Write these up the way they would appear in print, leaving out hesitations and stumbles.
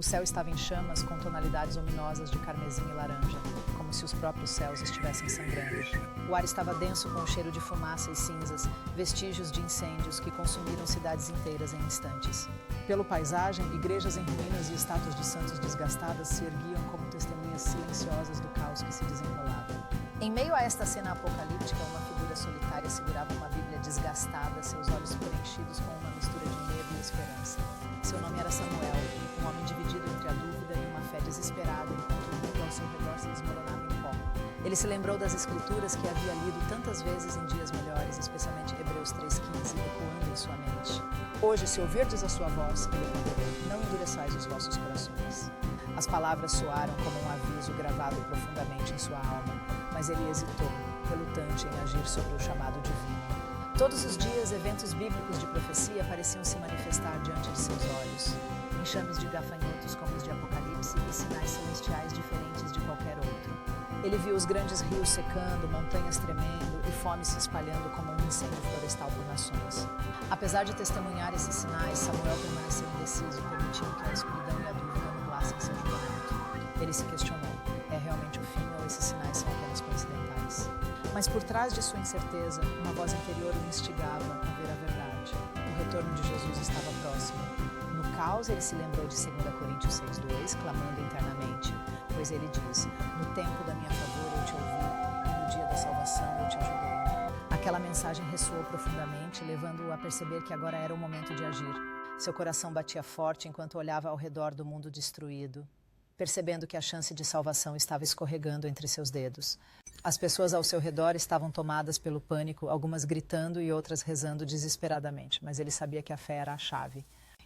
O céu estava em chamas com tonalidades ominosas de carmesim e laranja, como se os próprios céus estivessem sangrando. O ar estava denso com o cheiro de fumaça e cinzas, vestígios de incêndios que consumiram cidades inteiras em instantes. Pela paisagem, igrejas em ruínas e estátuas de santos desgastadas se erguiam como testemunhas silenciosas do caos que se desenrolava. Em meio a esta cena apocalíptica, uma figura solitária segurava uma Bíblia desgastada, seus olhos preenchidos com uma mistura de medo e esperança. Seu nome era Samuel, um homem dividido entre a dúvida e uma fé desesperada, enquanto o mundo ao seu redor se desmoronava em pó. Ele se lembrou das escrituras que havia lido tantas vezes em dias melhores, especialmente Hebreus 3,15, ecoando em sua mente. Hoje, se ouvirdes a sua voz, ele ponderou, não endureçais os vossos corações. As palavras soaram como um aviso gravado profundamente em sua alma, mas ele hesitou, relutante em agir sobre o chamado divino. Todos os dias, eventos bíblicos de profecia pareciam se manifestar diante de seus olhos. Enxames de gafanhotos como os de Apocalipse e sinais celestiais diferentes de qualquer outro. Ele viu os grandes rios secando, montanhas tremendo e fome se espalhando como um incêndio florestal por nações. Apesar de testemunhar esses sinais, Samuel permaneceu indeciso, permitindo que a escuridão e a dúvida nublassem seu julgamento. Ele se questionou, é realmente o fim ou esses sinais são apenas coincidentais? Mas por trás de sua incerteza, uma voz interior o instigava a ver a verdade. O retorno de Jesus estava próximo. No caos, ele se lembrou de 2 Coríntios 6,2, clamando internamente, pois ele diz, no tempo da minha favor eu te ouvi, e no dia da salvação eu te ajudei. Aquela mensagem ressoou profundamente, levando-o a perceber que agora era o momento de agir. Seu coração batia forte enquanto olhava ao redor do mundo destruído, percebendo que a chance de salvação estava escorregando entre seus dedos. As pessoas ao seu redor estavam tomadas pelo pânico, algumas gritando e outras rezando desesperadamente, mas ele sabia que a fé era a chave.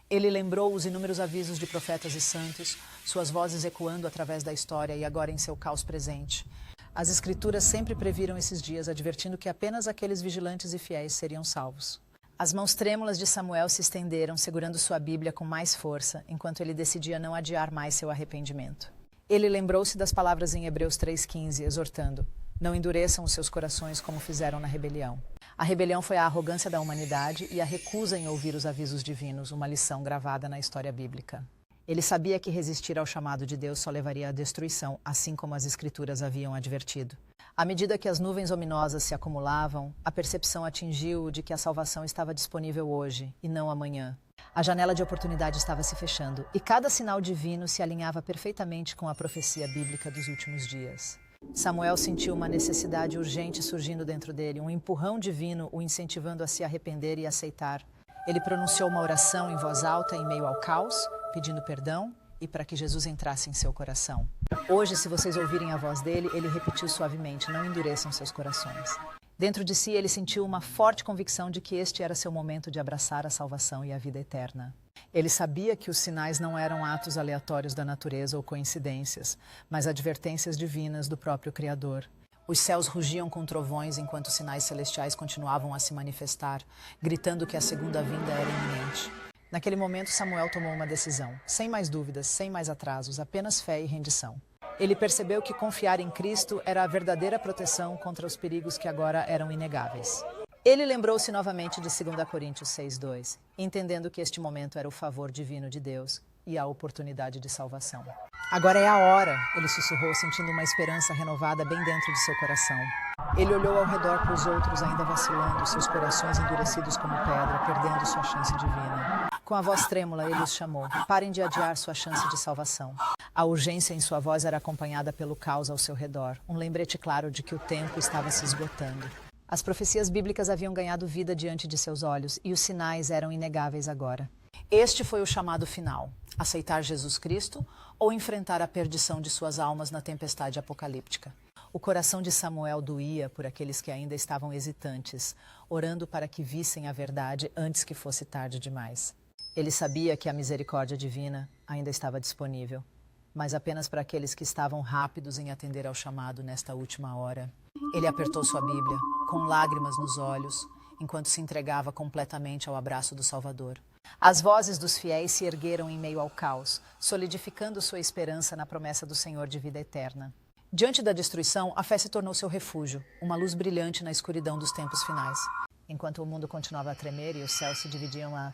Ele lembrou os inúmeros avisos de profetas e santos, suas vozes ecoando através da história e agora em seu caos presente. As escrituras sempre previram esses dias, advertindo que apenas aqueles vigilantes e fiéis seriam salvos. As mãos trêmulas de Samuel se estenderam, segurando sua Bíblia com mais força, enquanto ele decidia não adiar mais seu arrependimento. Ele lembrou-se das palavras em Hebreus 3,15, exortando, não endureçam os seus corações como fizeram na rebelião. A rebelião foi a arrogância da humanidade e a recusa em ouvir os avisos divinos, uma lição gravada na história bíblica. Ele sabia que resistir ao chamado de Deus só levaria à destruição, assim como as Escrituras haviam advertido. À medida que as nuvens ominosas se acumulavam, a percepção atingiu-o de que a salvação estava disponível hoje e não amanhã. A janela de oportunidade estava se fechando e cada sinal divino se alinhava perfeitamente com a profecia bíblica dos últimos dias. Samuel sentiu uma necessidade urgente surgindo dentro dele, um empurrão divino o incentivando a se arrepender e aceitar. Ele pronunciou uma oração em voz alta em meio ao caos, pedindo perdão e para que Jesus entrasse em seu coração. Hoje, se vocês ouvirem a voz dele, ele repetiu suavemente, não endureçam seus corações. Dentro de si, ele sentiu uma forte convicção de que este era seu momento de abraçar a salvação e a vida eterna. Ele sabia que os sinais não eram atos aleatórios da natureza ou coincidências, mas advertências divinas do próprio Criador. Os céus rugiam com trovões enquanto os sinais celestiais continuavam a se manifestar, gritando que a segunda vinda era iminente. Naquele momento, Samuel tomou uma decisão, sem mais dúvidas, sem mais atrasos, apenas fé e rendição. Ele percebeu que confiar em Cristo era a verdadeira proteção contra os perigos que agora eram inegáveis. Ele lembrou-se novamente de 2 Coríntios 6,2, entendendo que este momento era o favor divino de Deus e a oportunidade de salvação. Agora é a hora, ele sussurrou, sentindo uma esperança renovada bem dentro de seu coração. Ele olhou ao redor para os outros ainda vacilando, seus corações endurecidos como pedra, perdendo sua chance divina. Com a voz trêmula, ele os chamou. Parem de adiar sua chance de salvação. A urgência em sua voz era acompanhada pelo caos ao seu redor, um lembrete claro de que o tempo estava se esgotando. As profecias bíblicas haviam ganhado vida diante de seus olhos e os sinais eram inegáveis agora. Este foi o chamado final: aceitar Jesus Cristo ou enfrentar a perdição de suas almas na tempestade apocalíptica. O coração de Samuel doía por aqueles que ainda estavam hesitantes, orando para que vissem a verdade antes que fosse tarde demais. Ele sabia que a misericórdia divina ainda estava disponível, mas apenas para aqueles que estavam rápidos em atender ao chamado nesta última hora. Ele apertou sua Bíblia, com lágrimas nos olhos, enquanto se entregava completamente ao abraço do Salvador. As vozes dos fiéis se ergueram em meio ao caos, solidificando sua esperança na promessa do Senhor de vida eterna. Diante da destruição, a fé se tornou seu refúgio, uma luz brilhante na escuridão dos tempos finais. Enquanto o mundo continuava a tremer e os céus se dividiam a